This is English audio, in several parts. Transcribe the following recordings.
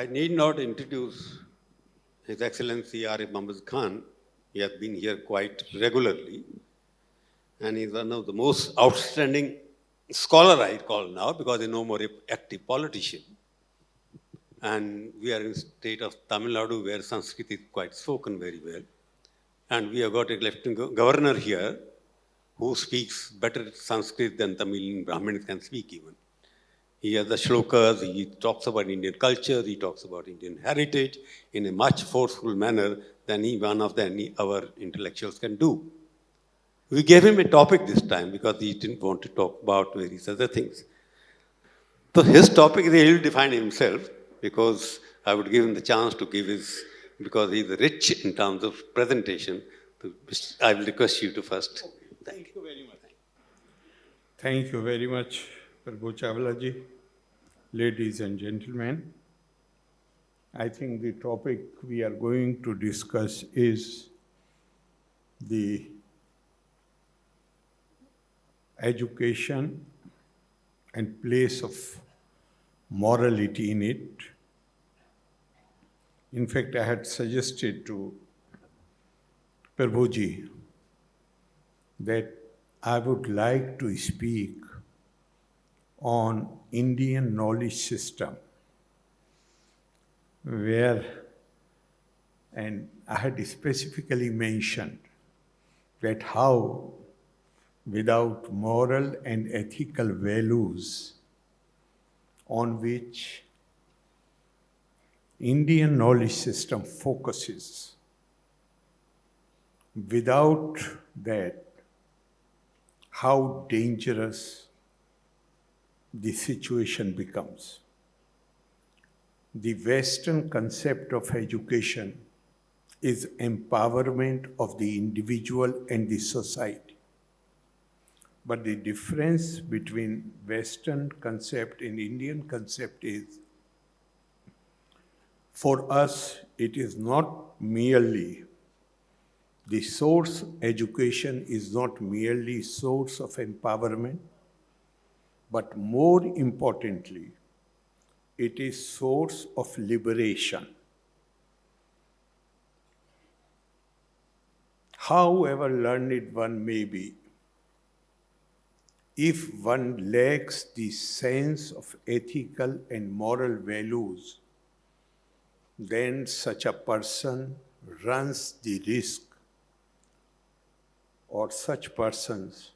I need not introduce His Excellency Arif Mohammed Khan. He has been here quite regularly, and he's one of the most outstanding scholar I call now because he's no more an active politician. And we are in state of Tamil Nadu where Sanskrit is quite spoken very well. And we have got a lieutenant governor here who speaks better Sanskrit than Tamil Brahmins can speak even. He has the shlokas, he talks about Indian culture, he talks about Indian heritage in a much forceful manner than any one of our intellectuals can do. We gave him a topic this time because he didn't want to talk about various other things. So his topic is he'll define himself because I would give him the chance to give his, because he's rich in terms of presentation. I will request you to first. Thank you very much. Thank you very much, Prabhu Chawla ji. Ladies and gentlemen, I think the topic we are going to discuss is the education and place of morality in it. In fact, I had suggested to Prabhuji that I would like to speak on Indian knowledge system, where, and I had specifically mentioned that how without moral and ethical values on which Indian knowledge system focuses, without that, how dangerous the situation becomes. The Western concept of education is empowerment of the individual and the society. But the difference between Western concept and Indian concept is, for us, it is not merely the source. Education is not merely source of empowerment, but more importantly, it is source of liberation. However learned one may be, if one lacks the sense of ethical and moral values, then such a person runs the risk, or such persons,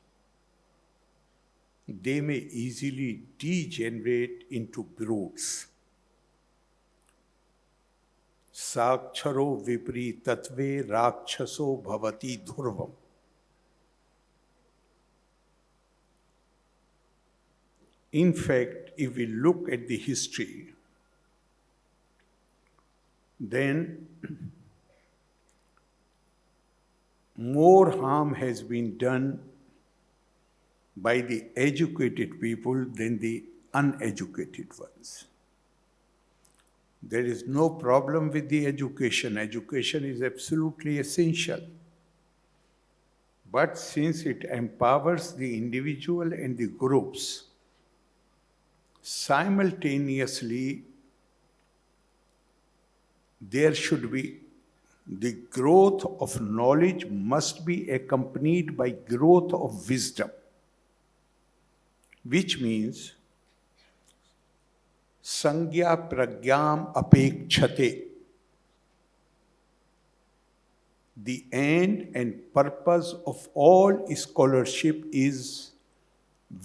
they may easily degenerate into brutes. Sakcharo vipri tatve rakshaso bhavati dhurvam. In fact, if we look at the history, then more harm has been done by the educated people than the uneducated ones. There is no problem with the education. Education is absolutely essential. But since it empowers the individual and the groups, simultaneously, there should be the growth of knowledge must be accompanied by growth of wisdom, which means sangya pragyam apekshate. The end and purpose of all scholarship is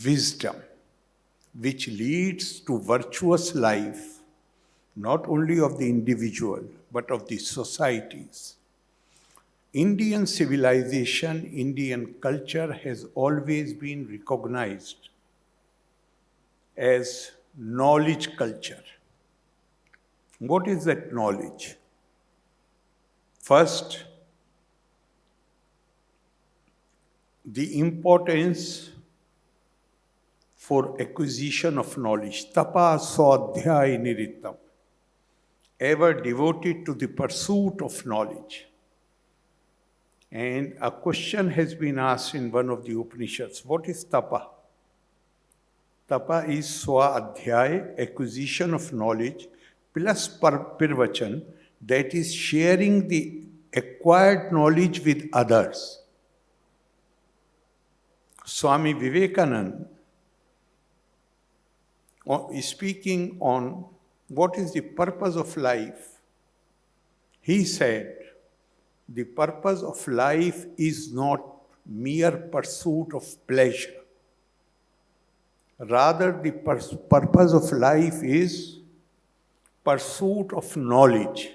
wisdom, which leads to virtuous life, not only of the individual, but of the societies. Indian civilization, Indian culture has always been recognized as knowledge culture. What is that knowledge? First, the importance for acquisition of knowledge. Tapa swadhyay niritam. Ever devoted to the pursuit of knowledge. And a question has been asked in one of the Upanishads. What is tapa? Tapa is swa-adhyay, acquisition of knowledge, plus Pirvachan, that is sharing the acquired knowledge with others. Swami Vivekananda, speaking on what is the purpose of life, he said, the purpose of life is not mere pursuit of pleasure. Rather, the purpose of life is pursuit of knowledge.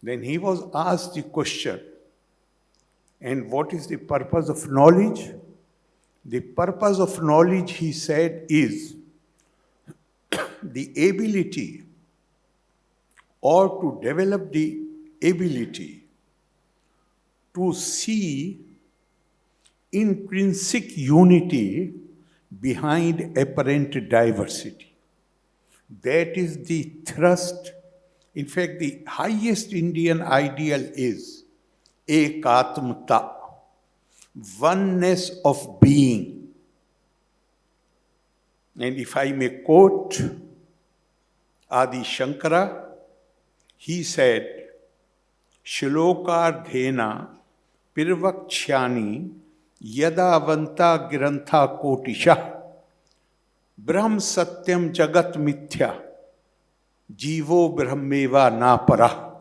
Then he was asked the question, and what is the purpose of knowledge? The purpose of knowledge, he said, is the ability or to develop the ability to see intrinsic unity behind apparent diversity. That is the thrust. In fact, the highest Indian ideal is ekatmata, oneness of being. And if I may quote Adi Shankara, he said, Shlokardhena pirvakshani yadavanta grantha kotisha brahm satyam jagat mithya jivo brahmeva napara.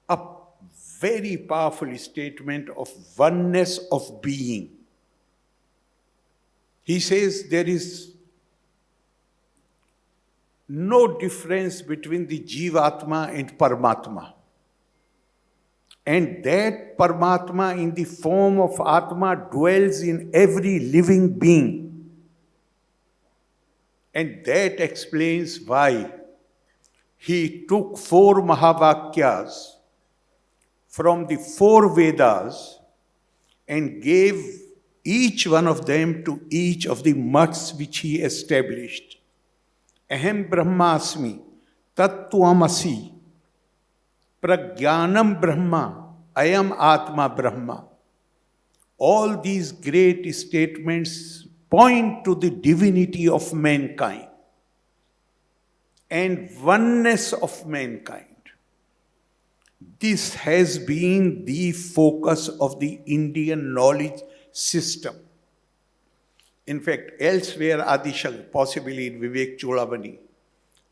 A very powerful statement of oneness of being. He says there is no difference between the Jivatma and Paramatma. And that Paramatma in the form of Atma dwells in every living being. And that explains why he took 4 Mahavakyas from the 4 Vedas and gave each one of them to each of the mutts which he established. Aham Brahmasmi, Tattvamasi, Prajnanam Brahma, Ayam Atma Brahma. All these great statements point to the divinity of mankind and oneness of mankind. This has been the focus of the Indian knowledge system. In fact, elsewhere, Adi Shankara, possibly in Vivek Cholavani,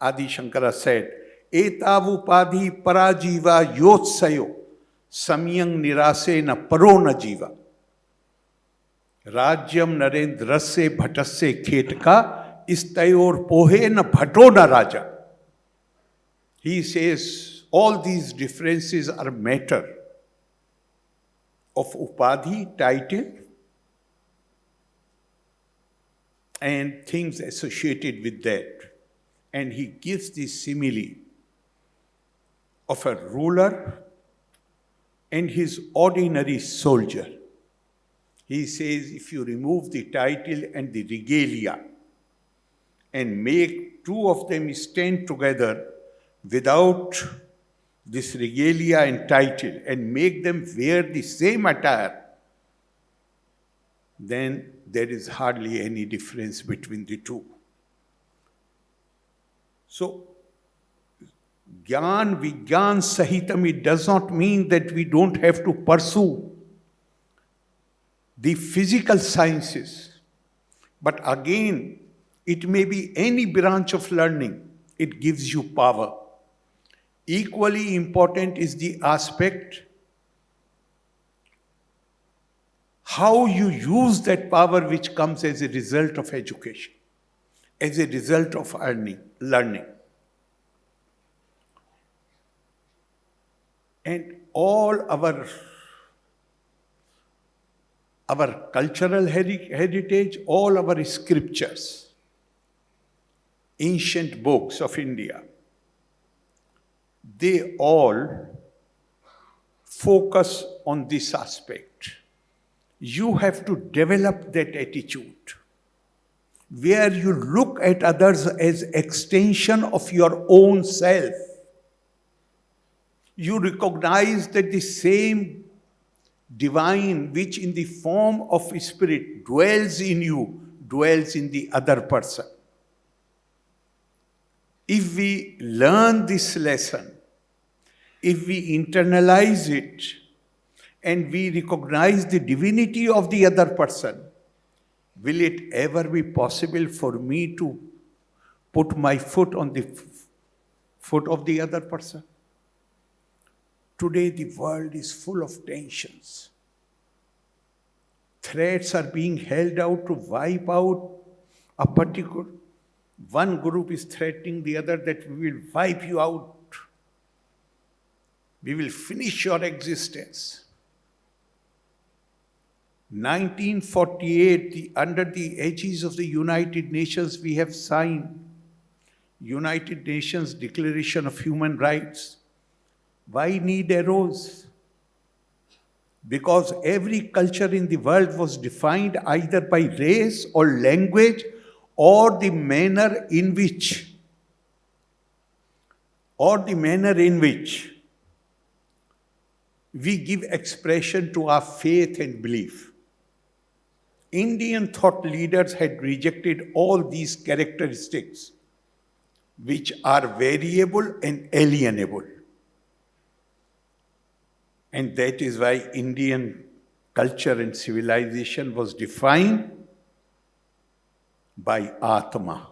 Adi Shankara said, Etavupadhi parajiva yotsayo samyang nirase na paro na jiva. Rajyam narendrasya bhatasya khetka istayor pohe na bhato na raja. He says all these differences are matter of upadhi, title, and things associated with that. And he gives the simile of a ruler and his ordinary soldier. He says, if you remove the title and the regalia and make 2 of them stand together without this regalia and title and make them wear the same attire, then there is hardly any difference between the 2. So, Gyan, Vigyan, Sahitam, it does not mean that we don't have to pursue the physical sciences. But again, it may be any branch of learning. It gives you power. Equally important is the aspect how you use that power which comes as a result of education, as a result of learning. And all our cultural heritage, all our scriptures, ancient books of India, they all focus on this aspect. You have to develop that attitude where you look at others as extension of your own self. You recognize that the same divine which in the form of spirit dwells in you, dwells in the other person. If we learn this lesson, if we internalize it, and we recognize the divinity of the other person, will it ever be possible for me to put my foot on the foot of the other person? Today, the world is full of tensions. Threats are being held out to wipe out a particular. One group is threatening the other that we will wipe you out. We will finish your existence. 1948, under the aegis of the United Nations, we have signed United Nations Declaration of Human Rights. Why need arrows? Because every culture in the world was defined either by race or language or the manner in which we give expression to our faith and belief. Indian thought leaders had rejected all these characteristics, which are variable and alienable. And that is why Indian culture and civilization was defined by Atma,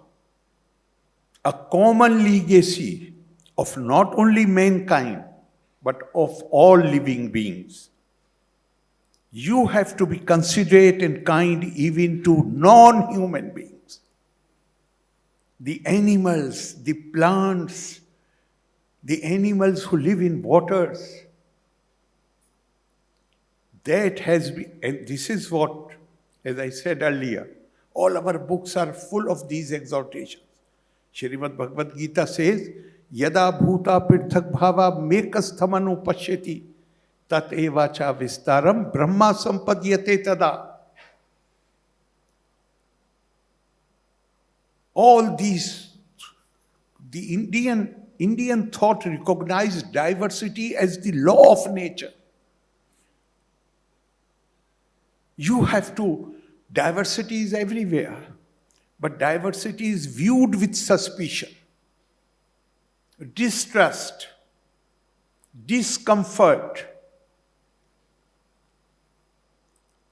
a common legacy of not only mankind, but of all living beings. You have to be considerate and kind even to non-human beings. The animals, the plants, the animals who live in waters. That has been, and this is what, as I said earlier, all our books are full of these exhortations. Srimad Bhagavad Gita says, Yada bhuta pirthak bhava mekasthamanu pashyati tat evacha vistaram brahma sampadyate tada. All these, the Indian thought recognized diversity as the law of nature. Diversity is everywhere, but diversity is viewed with suspicion, distrust, discomfort.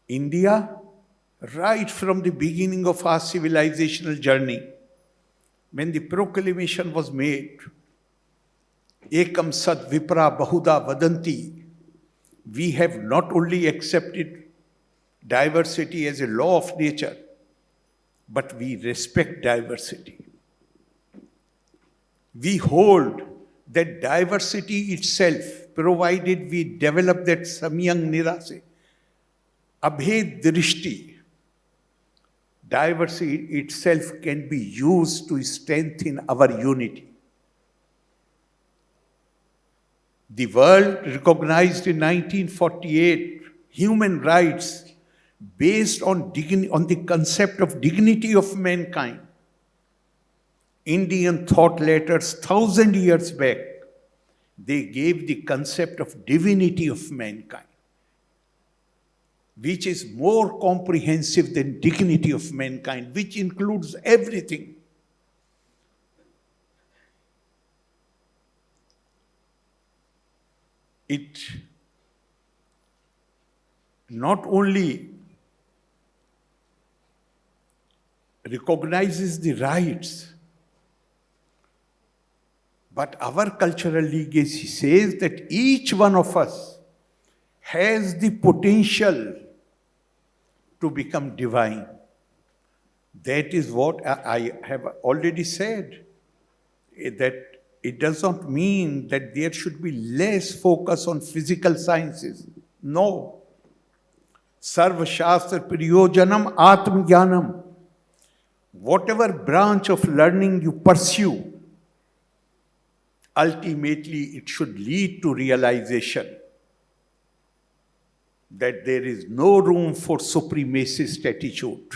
India, right from the beginning of our civilizational journey, when the proclamation was made, Ekam Sat Vipra Bahuda Vadanti, we have not only accepted diversity as a law of nature, but we respect diversity. We hold that diversity itself, provided we develop that samyang nirase, abhed drishti, diversity itself can be used to strengthen our unity. The world recognized in 1948 human rights based on the concept of dignity of mankind. Indian thought letters 1,000 years back, they gave the concept of divinity of mankind, which is more comprehensive than dignity of mankind, which includes everything. It not only recognizes the rights, but our cultural legacy says that each one of us has the potential to become divine. That is what I have already said, that it does not mean that there should be less focus on physical sciences. No. Sarva Shastra Priyojanam Atma Jnanam. Whatever branch of learning you pursue, ultimately it should lead to realization that there is no room for supremacist attitude.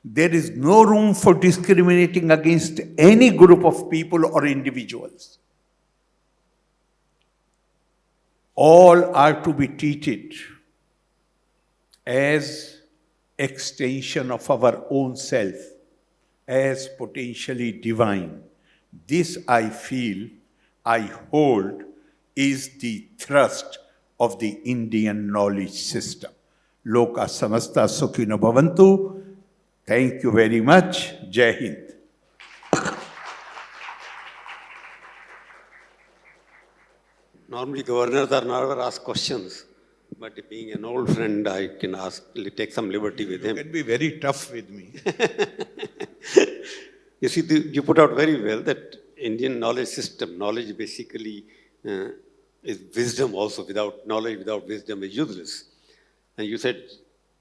There is no room for discriminating against any group of people or individuals. All are to be treated as extension of our own self, as potentially divine. This I feel, I hold, is the thrust of the Indian knowledge system. Loka samasta sukhino bhavantu. Thank you very much. Jai Hind. Normally, governors are never asked questions, but being an old friend, I can take some liberty with him. You can be very tough with me. You see, you put out very well that Indian knowledge system, knowledge basically is wisdom also. Without knowledge, without wisdom is useless. And you said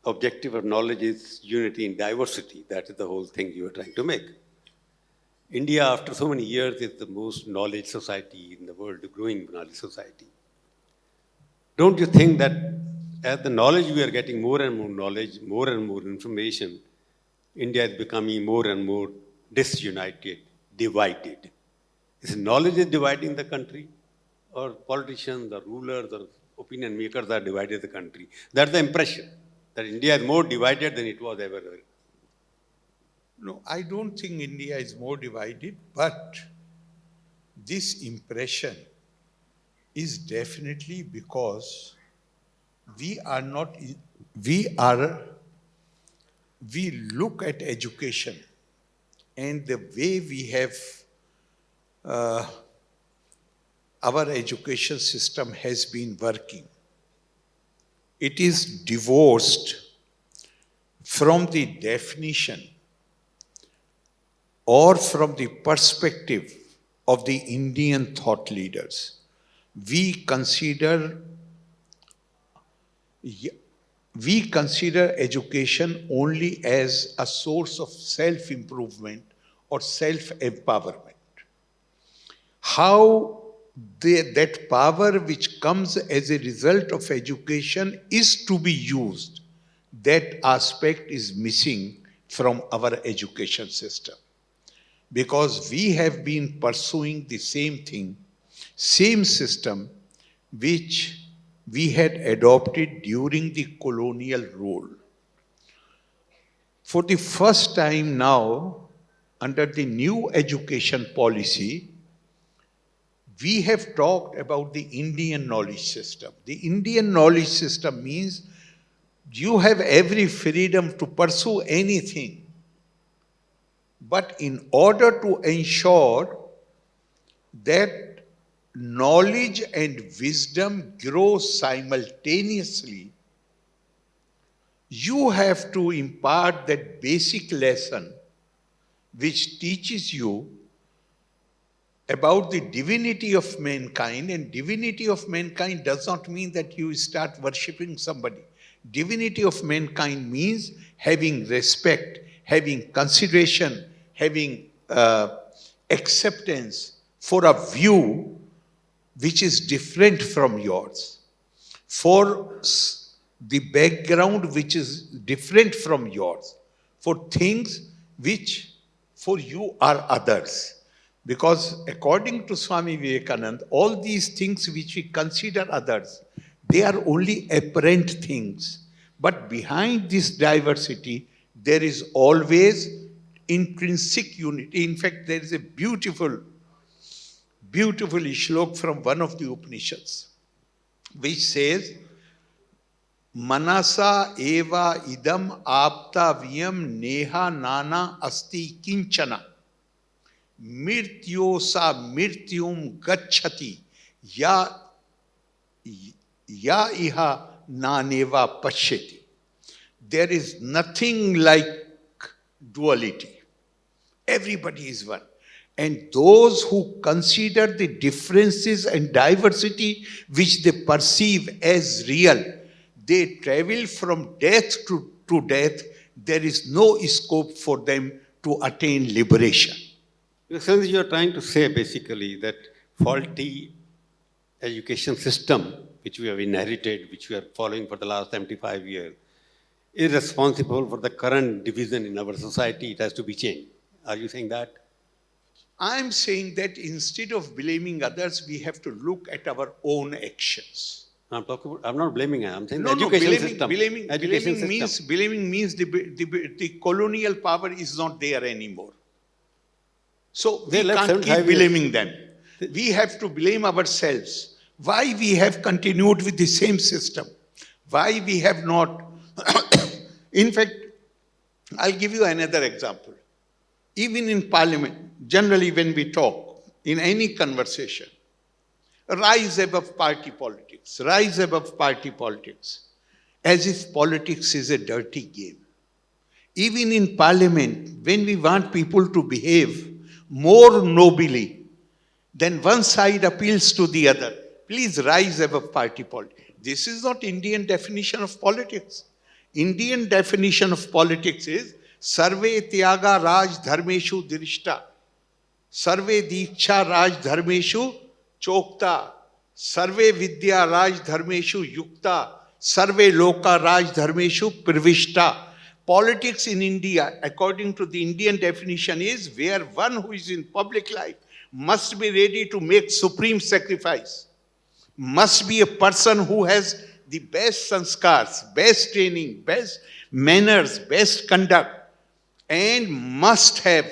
objective of knowledge is unity in diversity. That is the whole thing you are trying to make. India, after so many years, is the most knowledge society in the world, the growing knowledge society. Don't you think that as the knowledge we are getting more and more knowledge, more and more information, India is becoming more and more disunited, divided? Is knowledge is dividing the country, or politicians, or rulers, or opinion makers are dividing the country? That's the impression, that India is more divided than it was ever. No, I don't think India is more divided, but this impression is definitely because we look at education and the way we have our education system has been working. It is divorced from the definition or from the perspective of the Indian thought leaders. We consider education only as a source of self-improvement or self-empowerment. How that power which comes as a result of education is to be used, that aspect is missing from our education system. Because we have been pursuing the same thing, same system, which we had adopted during the colonial rule. For the first time now, under the new education policy, we have talked about the Indian knowledge system. The Indian knowledge system means you have every freedom to pursue anything. But in order to ensure that knowledge and wisdom grow simultaneously, you have to impart that basic lesson which teaches you about the divinity of mankind. And divinity of mankind does not mean that you start worshipping somebody. Divinity of mankind means having respect, having consideration, having acceptance for a view which is different from yours, for the background which is different from yours, for things which for you are others. Because according to Swami Vivekananda, all these things which we consider others, they are only apparent things. But behind this diversity, there is always intrinsic unity. In fact, there is a beautiful shlok from one of the Upanishads, which says, Manasa eva idam apta viyam neha nana asti kinchana mirtyosa mirtyum gacchati ya iha naneva pashyati. There is nothing like duality. Everybody is one. And those who consider the differences and diversity which they perceive as real, they travel from death to death. There is no scope for them to attain liberation. Since you are trying to say basically that faulty education system which we have inherited, which we are following for the last 75 years, is responsible for the current division in our society. It has to be changed. Are you saying that? I am saying that instead of blaming others, we have to look at our own actions. I'm not blaming. I'm saying the education system. Blaming means the colonial power is not there anymore. So They we left can't 75 keep years. blaming them. We have to blame ourselves. Why we have continued with the same system? Why we have not? In fact, I'll give you another example. Even in parliament, generally when we talk, in any conversation, rise above party politics, rise above party politics, as if politics is a dirty game. Even in parliament, when we want people to behave more nobly, then one side appeals to the other. Please rise above party politics. This is not Indian definition of politics. Indian definition of politics is Sarve Tyaga Raj Dharmeshu Dirishta. Sarve Diksha Raj Dharmeshu Chokta. Sarve Vidya Raj Dharmeshu Yukta. Sarve Loka Raj Dharmeshu Privishta. Politics in India, according to the Indian definition, is where one who is in public life must be ready to make supreme sacrifice, must be a person who has the best sanskars, best training, best manners, best conduct, and must have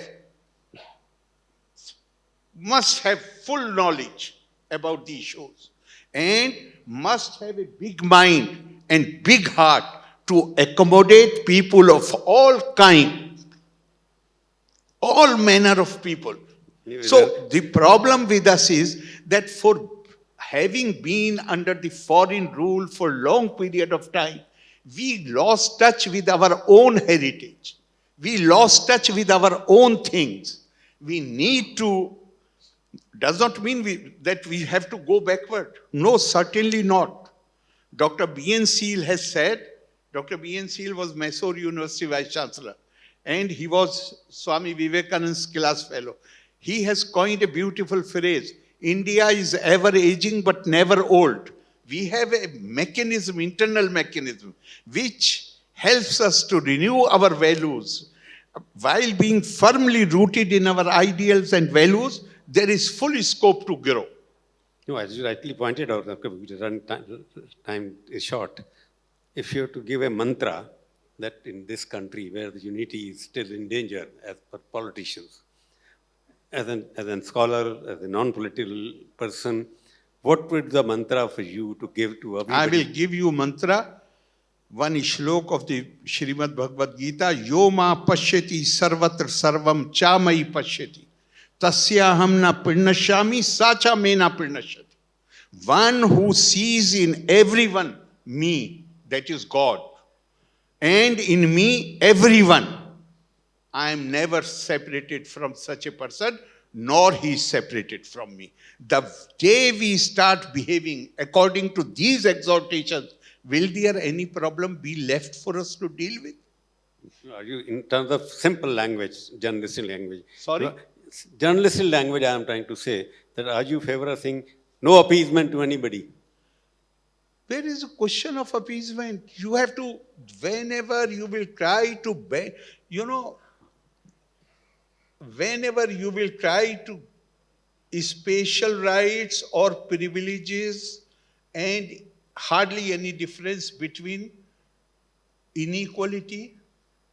full knowledge about the issues, and must have a big mind and big heart to accommodate people of all kind, all manner of people. So the problem with us is that for having been under the foreign rule for a long period of time, we lost touch with our own heritage. We lost touch with our own things. We need to, does not mean that we have to go backward. No, certainly not. Dr. B.N. Seal has said, Dr. B.N. Seal was Mysore University Vice Chancellor, and he was Swami Vivekananda's class fellow. He has coined a beautiful phrase, India is ever aging but never old. We have a mechanism, internal mechanism, which helps us to renew our values. While being firmly rooted in our ideals and values, there is full scope to grow. No, as you rightly pointed out, time is short. If you have to give a mantra that in this country where the unity is still in danger as per politicians, as a scholar, as a non-political person, what would the mantra for you to give to everybody? I will give you mantra, one shlok of the Srimad Bhagavad Gita, Yo ma pashyati sarvatra sarvam chamai pashyati, tasyaham na pirnashami sacha me na pirnashyati. One who sees in everyone me, that is God, and in me everyone, I am never separated from such a person, nor he is separated from me. The day we start behaving according to these exhortations, will there any problem be left for us to deal with? Are you, in terms of simple language, journalistic language? Sorry? Journalistic language, I am trying to say, that are you favor of saying no appeasement to anybody? There is a question of appeasement. You have to, whenever you will try to bend, whenever you will try to special rights or privileges, and hardly any difference between inequality,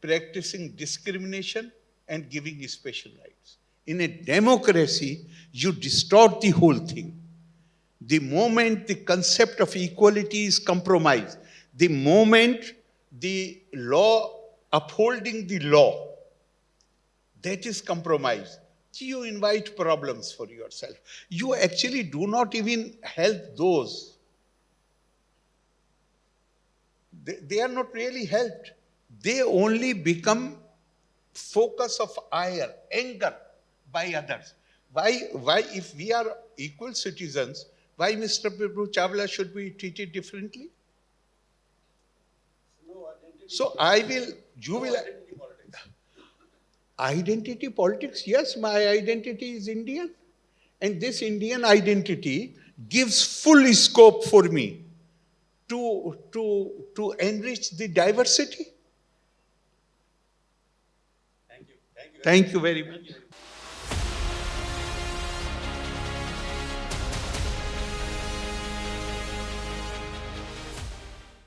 practicing discrimination, and giving special rights. In a democracy, you distort the whole thing. The moment the concept of equality is compromised, the moment the law, upholding the law, that is compromised, you invite problems for yourself. You actually do not even help those. They are not really helped. They only become focus of ire, anger by others. Why, if we are equal citizens, why Mr. Prabhu Chawla should be treated differently? So you will. Identity politics, yes, my identity is Indian. And this Indian identity gives full scope for me to enrich the diversity. Thank you. Thank you very much.